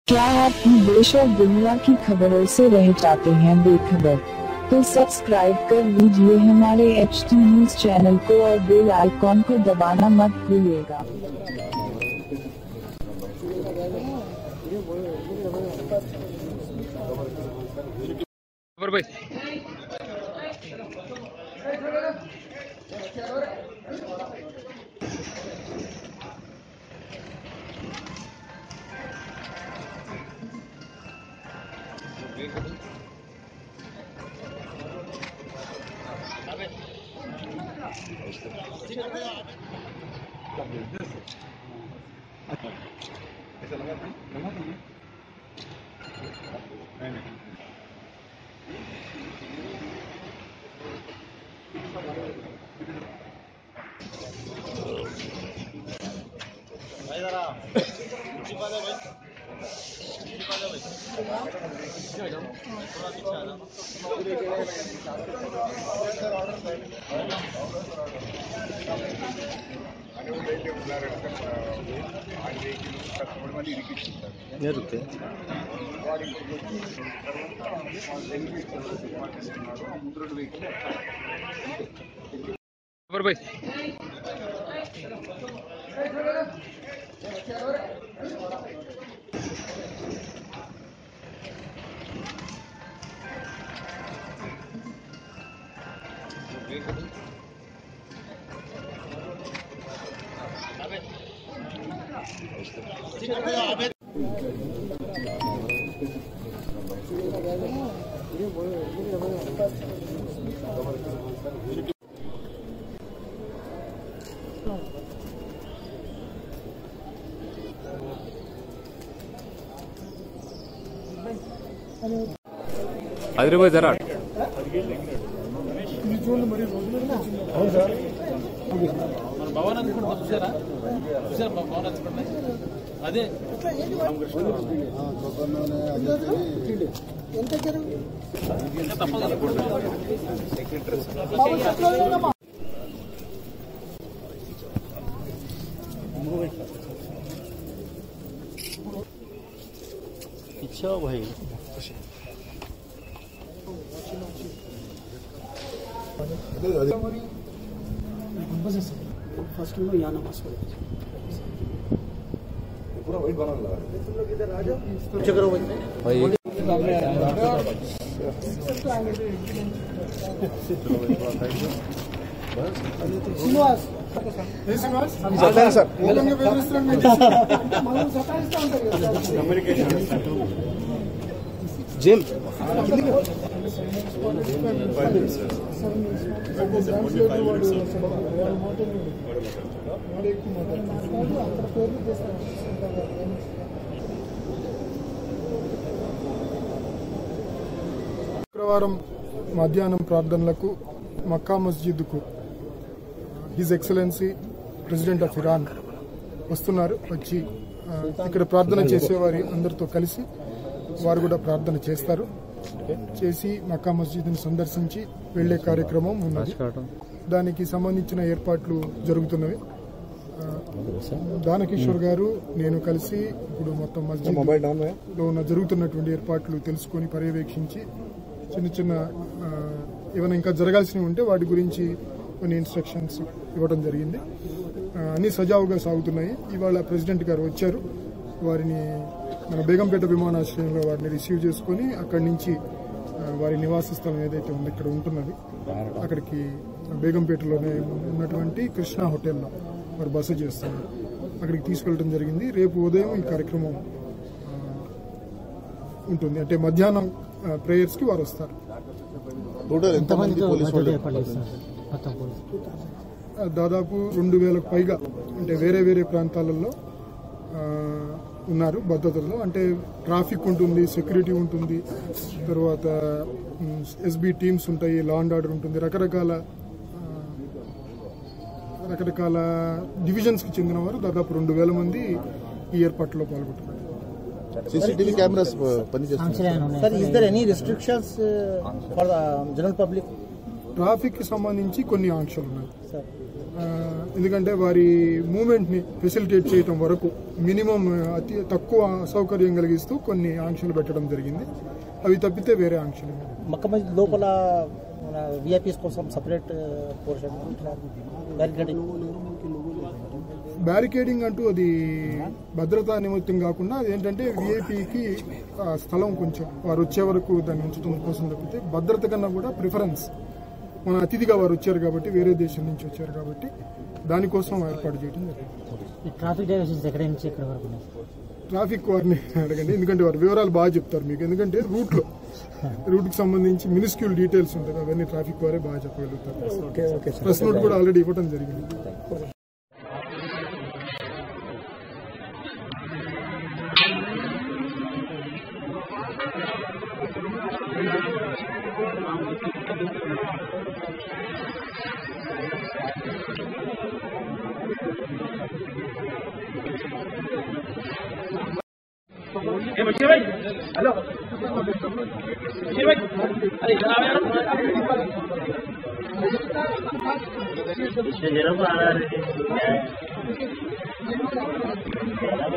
क्या आप भी देश और दुनिया की खबरों से रह जाते हैं बेखबर? तो सब्सक्राइब कर लीजिए हमारे HT न्यूज चैनल को और बेल आइकॉन को दबाना मत भूलिएगा। హైదరాబాద్ జరా అవును సార్ భవన్ అనుకుంటా చూసారా భవన్ అనుకుంటా అదే ఇచ్చా భాई फर्स्ट में यहाँ नमाज पढ़े पूरा वाइट बना लगा चक्र भाई श्रीनिवास सर जिम శుక్రవారం మధ్యాహ్నం ప్రార్థనలకు మక్కా మస్జిద్కు his excellency president of Iran వస్తున్నారు. వచ్చి ఇక్కడ ప్రార్థన చేసేవారి అందరితో కలిసి వారు కూడా ప్రార్థన చేస్తారు. చేసి మక్కా మస్జిద్ని సందర్శించి వెళ్లే కార్యక్రమం ఉన్నది. దానికి సంబంధించిన ఏర్పాట్లు జరుగుతున్నవి. దానకిషోర్ గారు నేను కలిసి ఇప్పుడు మొత్తం మస్జిద్లో ఉన్న జరుగుతున్నటువంటి ఏర్పాట్లు తెలుసుకొని పర్యవేక్షించి చిన్న చిన్న ఏమైనా ఇంకా జరగాల్సినవి ఉంటే వాటి గురించి కొన్ని ఇన్స్ట్రక్షన్స్ ఇవ్వడం జరిగింది. అన్ని సజావుగా సాగుతున్నాయి. ఇవాళ ప్రెసిడెంట్ గారు వచ్చారు. వారిని మన బేగంపేట విమానాశ్రయంలో వారిని రిసీవ్ చేసుకుని అక్కడి నుంచి వారి నివాస స్థలం ఏదైతే ఉందో ఇక్కడ ఉంటున్నది అక్కడికి బేగంపేటలోనే ఉన్నటువంటి కృష్ణా హోటల్లో వారు బస చేస్తున్నారు. అక్కడికి తీసుకెళ్లడం జరిగింది. రేపు ఉదయం ఈ కార్యక్రమం ఉంటుంది. అంటే మధ్యాహ్నం ప్రేయర్స్ కి వారు వస్తారు. దాదాపు 2000కు పైగా అంటే వేరే వేరే ప్రాంతాలలో ఉన్నారు భద్రతలో. అంటే ట్రాఫిక్ ఉంటుంది, సెక్యూరిటీ ఉంటుంది, తర్వాత ఎస్బీ టీమ్స్ ఉంటాయి, లా అండ్ ఆర్డర్ ఉంటుంది, రకరకాల డివిజన్స్ కి చెందిన వారు దాదాపు 2000 మంది ఈ ఏర్పాట్లో పాల్గొంటున్నారు. CCTV cameras పనిచేస్తున్నాయి. Sir is there any restrictions for the general public? Traffic కి సంబంధించి కొన్ని ఆంక్షలు ఉన్నాయి. सर ఎందుకంటే వారి మూమెంట్ని ఫెసిలిటేట్ చేయటం వరకు మినిమం అతి తక్కువ అసౌకర్యం కలిగిస్తూ కొన్ని ఆంక్షలు పెట్టడం జరిగింది. అవి తప్పితే వేరే ఆంక్షలు. మక్క మధ్య లోపల విఐపీస్ కోసం సపరేట్ పోర్షన్ బ్యారికేడింగ్ అంటూ అది భద్రతా నిమిత్తం కాకుండా అదేంటంటే విఐపీకి స్థలం కొంచెం వారు వచ్చే వరకు దాన్ని ఉంచడం కోసం తప్పితే భద్రత కన్నా కూడా ప్రిఫరెన్స్ మన అతిథిగా వారు వచ్చారు కాబట్టి వేరే దేశం నుంచి వచ్చారు కాబట్టి దానికోసం ఏర్పాటు చేయడం జరిగింది. ట్రాఫిక్ డైవర్షన్స్ ఎక్కడి నుంచి ఎక్కడ వరకు? ట్రాఫిక్ వారిని అడగండి, ఎందుకంటే వారి వివరాలు బాగా చెప్తారు మీకు. ఎందుకంటే రూట్కి సంబంధించి మినిస్క్యూల్ డీటెయిల్స్ ఉంటుంది, అవన్నీ ట్రాఫిక్ వారే బాగా చెప్పగలుగుతారు. ప్రెస్ నోట్ కూడా ఆల్రెడీ ఇవ్వడం జరిగింది. हेलो अरे इधर आ